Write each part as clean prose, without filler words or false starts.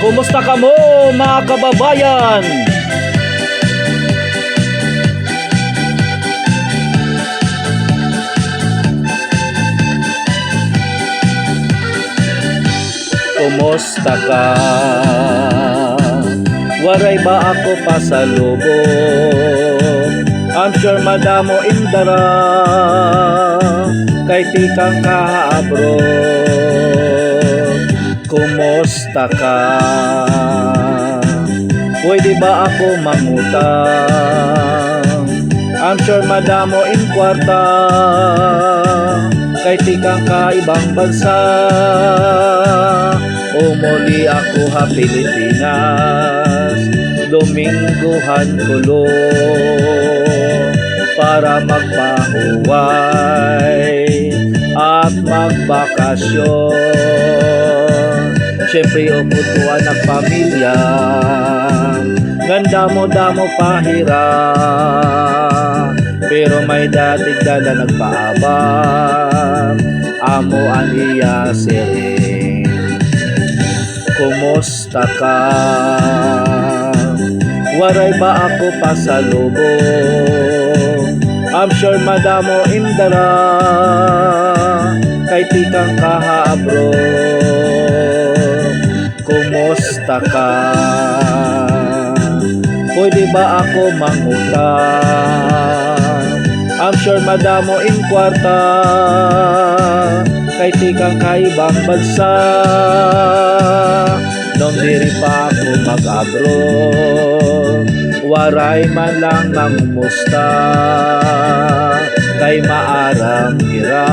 Kumusta ka mo mga kababayan? Kumusta ka? Waray ba ako pasalubong? I'm sure madamo indara kay tikang kaabro. Kumusta ka? Pwede ba ako mangutang? I'm sure madamo in kwarta kay tikang kaibang bansa. Umuli ako ha Pilipinas, Domingguhan kulo para magpahuway at magbakasyon. Siyempre uputuan ng pamilya, ganda mo damo pahira, pero may dating dala nagpaabang, amo an iya siri. Kumusta ka? Waray ba ako pasalubong? I'm sure madamo indara kay tikang kahabro. Kumusta ka? Pwede ba ako mangutang? I'm sure madamo in kwarta kay tikang kaibang bansa. Nung diri pa ako mag-abroad, waray man lang mangumusta kay maarang ira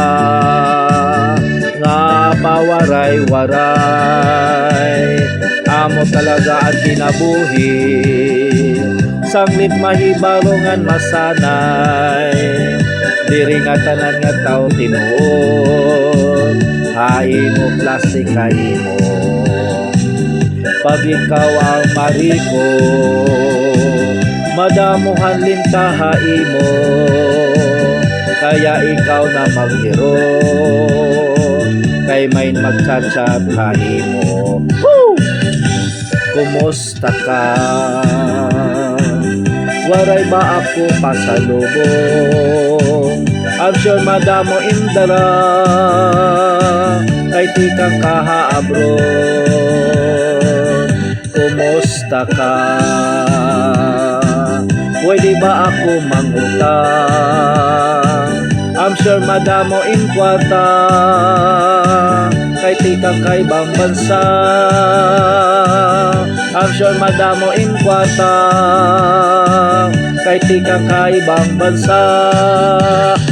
nga pawaray-waray. Amo talaga at kinabuhi, sanglit mahibarongan masanay. Diri nga tanan nga tao tinuod, haimo plastik kahimo. Pag ikaw ang mariko, madamuhan lintahay mo, kaya ikaw na maghiro kay may magchat-chat kahimo. Woo! Kumusta ka? Waray ba ako pasalubong? I'm sure madamo indara kay tikang kahaabro. Kumusta ka? Pwede ba ako mangutang? I'm sure madamo in kwarta kay tikang kaibang bansa. I'm sure madamo in kwarta kay tikang kaibang bansa.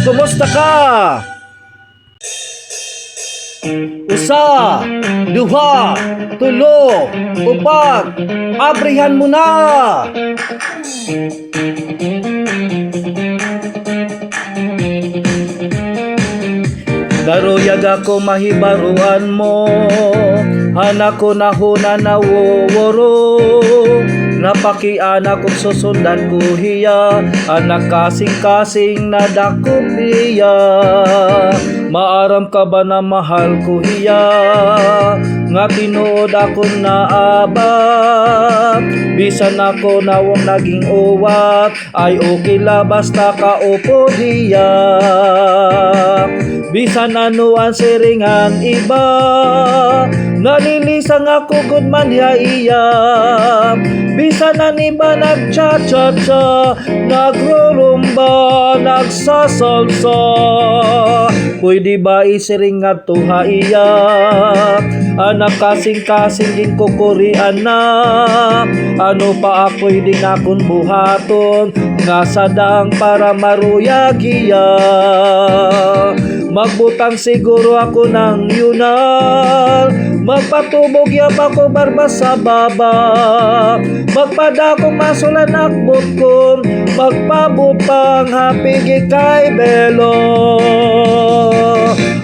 Kumusta ka? Usa, duha, tulo, upat, abrihan mo na! Daruyag ako mahibaruan mo, anak ko na huna na woworo. Napakian akong susundan ko hiya, anak kasing-kasing na dakop hiya. Maaram ka ba na mahal ko hiya, nga tinuod ako na abab. Bisan ako na wong naging uwat, ay okay la basta kaupo hiya. Bisan ano ang siringan iba, nalilisang ako good man ya iya. Bisan ang iba nagcha-cha-cha, nagrurumba, nagsasalsa. Pwede ba isiring nga tuha iya, anak kasing-kasing din kukurian na. Ano pa ako'y din akong buhaton, nga sadang para maruyag iya. Magbutang siguro ako ng yunal, magpatubog yap ako barba sa baba. Magpadakong masulan akbot ko, magpabutang hapigi kay belo.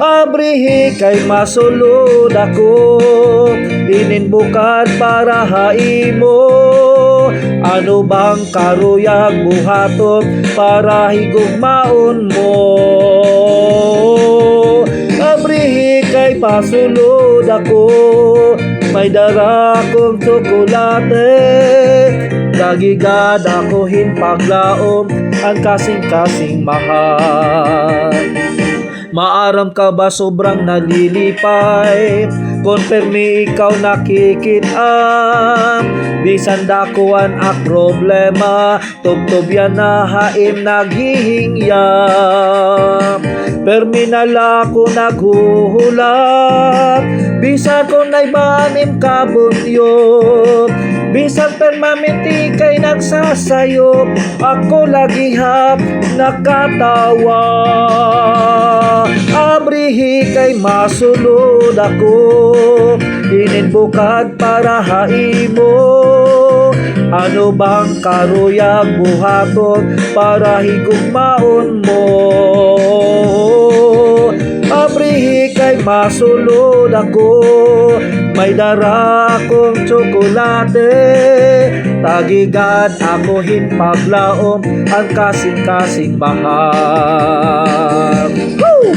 Abrihi kay masulod ako, ininbukad para haimo. Ano bang karuyag buhaton para higugmaon mo? Abrihi kay pasulod ako, may dara kong tsokolate. Dagigad ako hinpaglaom, ang kasing-kasing mahal. Maaram ka ba sobrang nalilipay? Konfirmi ikaw nakikitam. Bisan dakuan ak problema, tubtob yan na haim naghihingyam. Perminal ako naghuhulat, bisan ko na'y banim kabutyom. Bisan permanente kay nagsasayop, ako lagi hap nakatawa. Abrihi kay masulod ako, ininbukad para haimo. Ano bang karuyag buhaton para higugmaon mo? Abrihi kay masulod ako, may dara akong tsokolate. Tagigad ako hinpaglaom, ang kasing-kasing mahal. Woo!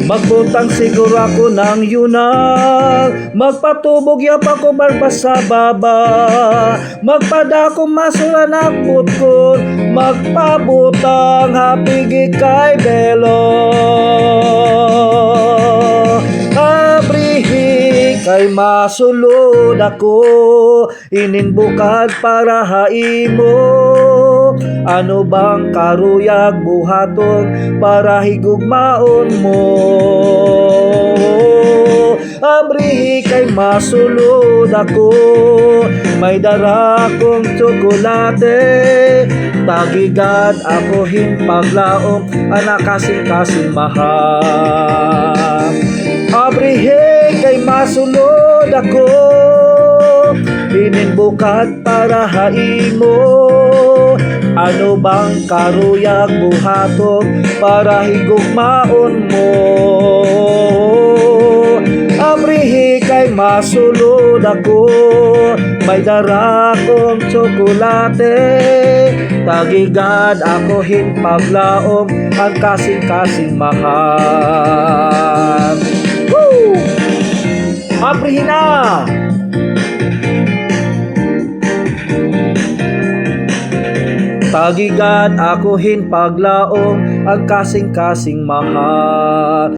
Magbutang siguro ako ng yunang, magpatubog yap ako barbas sa baba. Magpadako masulan ang putkon, magpabutang hapigig kay belo. Abrihi kay masulod ako, ininbukad para haimo. Ano bang karuyag buhaton para higugmaon mo? Abrihi kay masulod ako, may dara kong tsokolate. Tagigad ako hinpaglaom, anak kasing-kasing mahal. Abrihi kay masulod ako, ininbukad para haimo. Ano bang karuyag buhaton para higugmaon mo? Abrihi kay masulod ako, may dara kong tsokolate. Tagigad ako hinpaglaom, ang kasing-kasing mahal. Woo! Abrihi na! Tagigad ako hinpaglaom, ang kasing-kasing mahal.